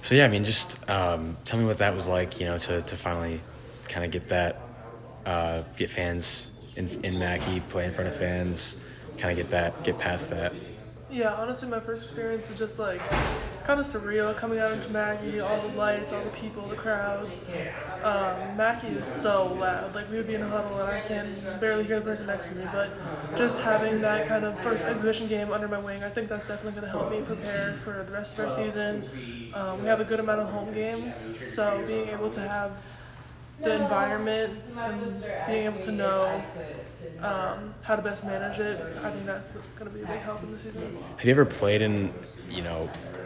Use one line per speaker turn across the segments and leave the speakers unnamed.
So yeah, I mean, just tell me what that was like, to finally kind of get that, get fans in Mackey, play in front of fans, kind of get past that.
Yeah, honestly, my first experience was just like kind of surreal coming out into Mackey, all the lights, all the people, the crowds. Mackey is so loud. Like, we would be in a huddle and I can barely hear the person next to me. But just having that kind of first exhibition game under my wing, I think that's definitely going to help me prepare for the rest of our season. We have a good amount of home games, so being able to have the environment and being able to know how to best manage it, I think that's going to be a big help in the season.
Have you ever played in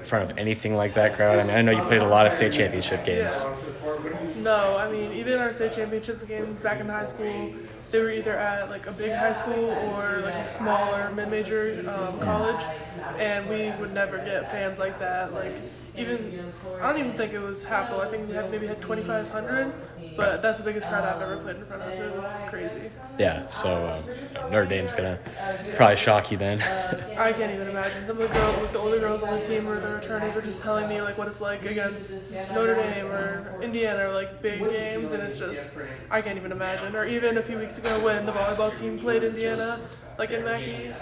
front of anything like that crowd? I mean, I know you played a lot of state championship games.
Yeah. No, I mean, even our state championship games back in high school, they were either at like a big high school or like a smaller mid-major college, and we would never get fans like that. Like, even I don't even think it was half full. I think we had maybe had 2,500, but that's the biggest crowd I've ever played in front of. It was crazy.
Yeah, so Notre Dame's gonna probably shock you then.
I can't even imagine. Some of the girls, like the older girls on the team or the returnees, were just telling me like what it's like against Notre Dame or Indiana or like big games, and it's just I can't even imagine. Or even a few weeks ago when the volleyball team played Indiana, like in Mackey,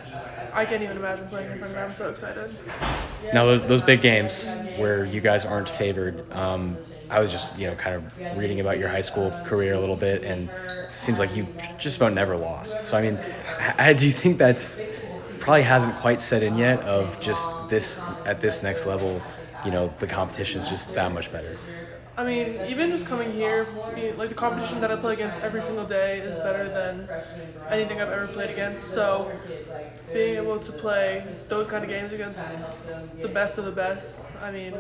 I can't even imagine playing in front of them. I'm so excited.
Now those big games where you guys aren't favored. I was just kind of reading about your high school career a little bit, and it seems like you just about never lost. So I mean, do you think that's probably hasn't quite set in yet? Of just this at this next level, the competition is just that much better.
I mean, even just coming here, like the competition that I play against every single day is better than anything I've ever played against. So, being able to play those kind of games against the best of the best, I mean,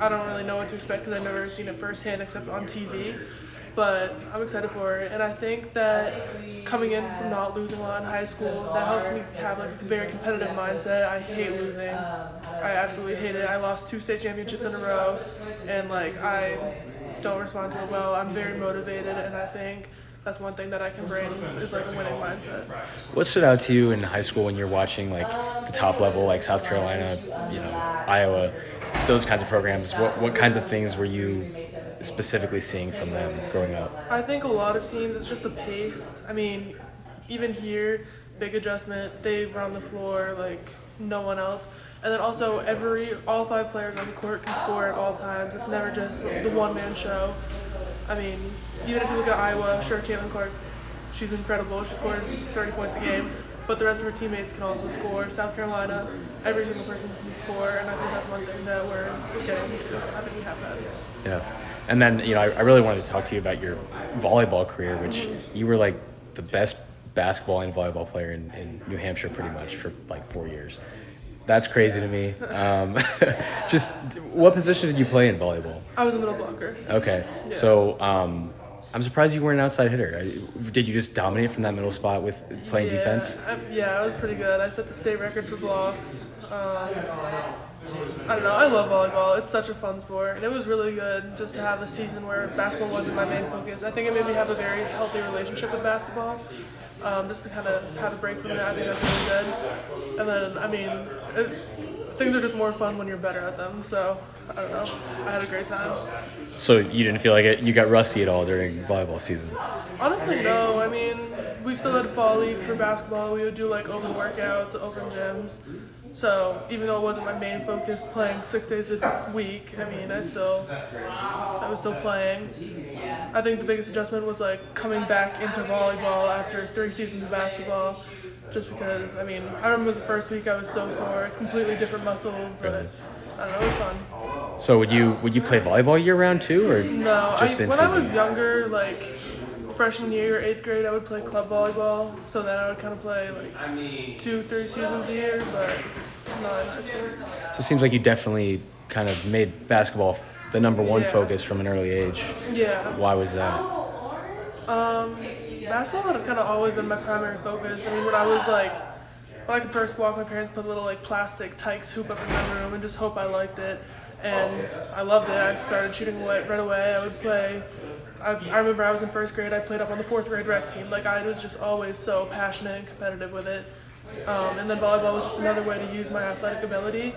I don't really know what to expect because I've never seen it firsthand except on TV. But I'm excited for it, and I think that coming in from not losing a lot in high school, that helps me have like a very competitive mindset. I hate losing. I absolutely hate it. I lost 2 state championships in a row, and like I don't respond to it well. I'm very motivated, and I think that's one thing that I can bring is like a winning mindset.
What stood out to you in high school when you're watching like the top level, like South Carolina, Iowa, those kinds of programs? What kinds of things were you specifically seeing from them growing up?
I think a lot of teams, it's just the pace. I mean, even here, big adjustment. They run the floor like no one else. And then also all 5 players on the court can score at all times. It's never just the one-man show. I mean, even if you look at Iowa, sure, Caitlin Clark, she's incredible. She scores 30 points a game. But the rest of her teammates can also score. South Carolina, every single person can score. And I think that's one thing that we're getting to. I think we have that.
Yeah. And then, I really wanted to talk to you about your volleyball career, which you were like the best basketball and volleyball player in New Hampshire pretty much for like 4 years. That's crazy to me. Just what position did you play in volleyball?
I was a middle blocker.
Okay.
Yeah.
So I'm surprised you weren't an outside hitter. Did you just dominate from that middle spot with playing defense?
I was pretty good. I set the state record for blocks. I don't know. I love volleyball. It's such a fun sport, and it was really good just to have a season where basketball wasn't my main focus. I think it made me have a very healthy relationship with basketball. Just to kind of have a break from it, I think that's really good. And then, I mean, things are just more fun when you're better at them. So, I don't know. I had a great time.
So you didn't feel like you got rusty at all during volleyball season?
Honestly, no. I mean, we still had fall league for basketball. We would do like open workouts, open gyms. So even though it wasn't my main focus, playing 6 days a week, I mean, I was still playing. I think the biggest adjustment was like coming back into volleyball after 3 seasons of basketball. Just because, I mean, I remember the first week I was so sore. It's completely different muscles, but
Really?
I don't know, it was fun.
So would you play volleyball year round too, or
No,
just in
when
season?
I was younger, like freshman year or 8th grade, I would play club volleyball. So then I would kind of play like 2, 3 seasons a year, but not in high school.
So it seems like you definitely kind of made basketball the number one
Yeah.
focus from an early age.
Yeah.
Why was that?
Basketball had kind of always been my primary focus. I mean, when I could first walk, my parents put a little like plastic Tykes hoop up in my room and just hope I liked it. And I loved it. I started shooting right away. I would play. I remember I was in 1st grade. I played up on the 4th grade rec team. Like I was just always so passionate and competitive with it. And then volleyball was just another way to use my athletic ability.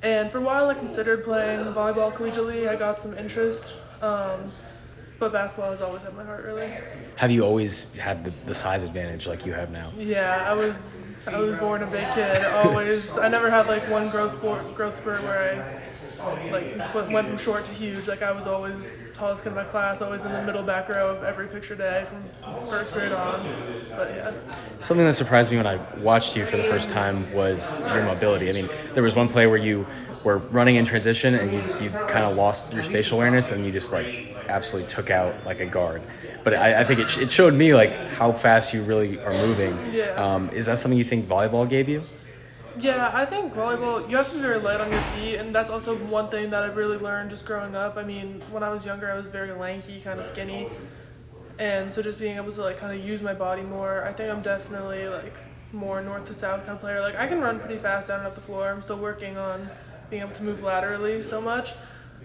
And for a while, I considered playing volleyball collegiately. I got some interest, but basketball has always had my heart, really.
Have you always had the size advantage like you have now?
Yeah, I was born a big kid. Always, I never had like one growth spurt where I went from short to huge. Like I was always tallest kid in my class, always in the middle back row of every picture day from first grade on. But yeah.
Something that surprised me when I watched you for the first time was your mobility. I mean, there was one play where you were running in transition and you kind of lost your spatial awareness and you just like absolutely took out like a guard. But I think it showed me like how fast you really are moving.
Yeah.
Is that something you think volleyball gave you?
Yeah, I think volleyball, you have to be very light on your feet, and that's also one thing that I've really learned just growing up. I mean, when I was younger, I was very lanky, kind of skinny, and so just being able to like kind of use my body more, I think I'm definitely like more north to south kind of player. Like I can run pretty fast down and up the floor. I'm still working on being able to move laterally so much.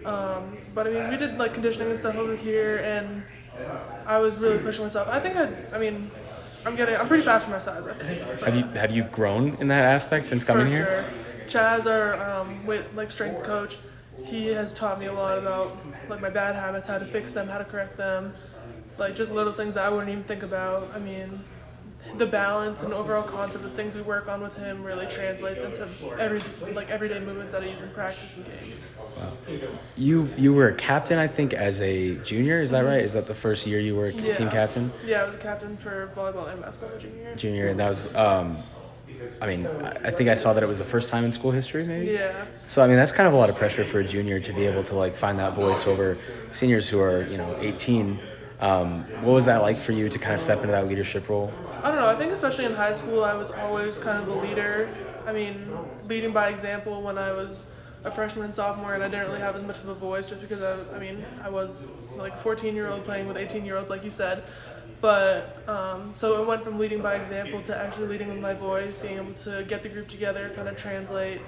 But I mean, we did like conditioning and stuff over here, and I was really pushing myself. I'm pretty fast for my size, I think.
Have you grown in that aspect since coming
For
here?
sure. Chaz, our strength coach, he has taught me a lot about like my bad habits, how to fix them, how to correct them, like just little things that I wouldn't even think about. I mean, the balance and overall concept of things we work on with him really translates into everyday movements that I use in practice and games.
Wow. You were a captain, I think, as a junior. Is that right? Is that the first year you were team captain?
Yeah, I was a captain for volleyball and basketball junior year.
Junior, and that was. I mean, I think I saw that it was the first time in school history, maybe.
Yeah.
So I mean, that's kind of a lot of pressure for a junior to be able to like find that voice over seniors who are 18. What was that like for you to kind of step into that leadership role?
I don't know. I think especially in high school, I was always kind of the leader. I mean, leading by example when I was a freshman and sophomore, and I didn't really have as much of a voice just because I was like a 14-year-old playing with 18-year-olds, like you said. But so it went from leading by example to actually leading with my voice, being able to get the group together, kind of translate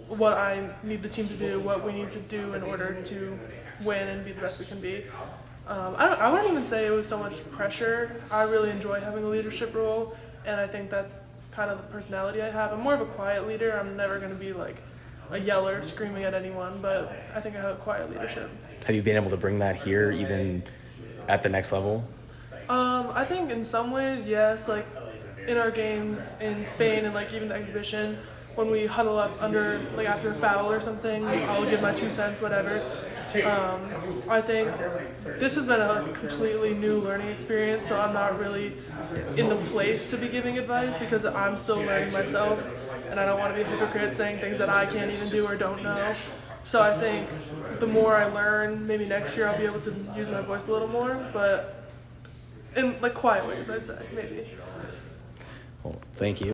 what I need the team to do, what we need to do in order to win and be the best we can be. I wouldn't even say it was so much pressure. I really enjoy having a leadership role, and I think that's kind of the personality I have. I'm more of a quiet leader. I'm never going to be like a yeller screaming at anyone, but I think I have a quiet leadership.
Have you been able to bring that here even at the next level?
I think in some ways, yes. Like in our games in Spain and like even the exhibition, when we huddle up under like after a foul or something, I'll give my 2 cents, whatever. I think this has been a completely new learning experience, so I'm not really in the place to be giving advice because I'm still learning myself, and I don't want to be a hypocrite saying things that I can't even do or don't know. So I think the more I learn, maybe next year I'll be able to use my voice a little more, but in like quiet ways, I'd say, maybe.
Well, thank you.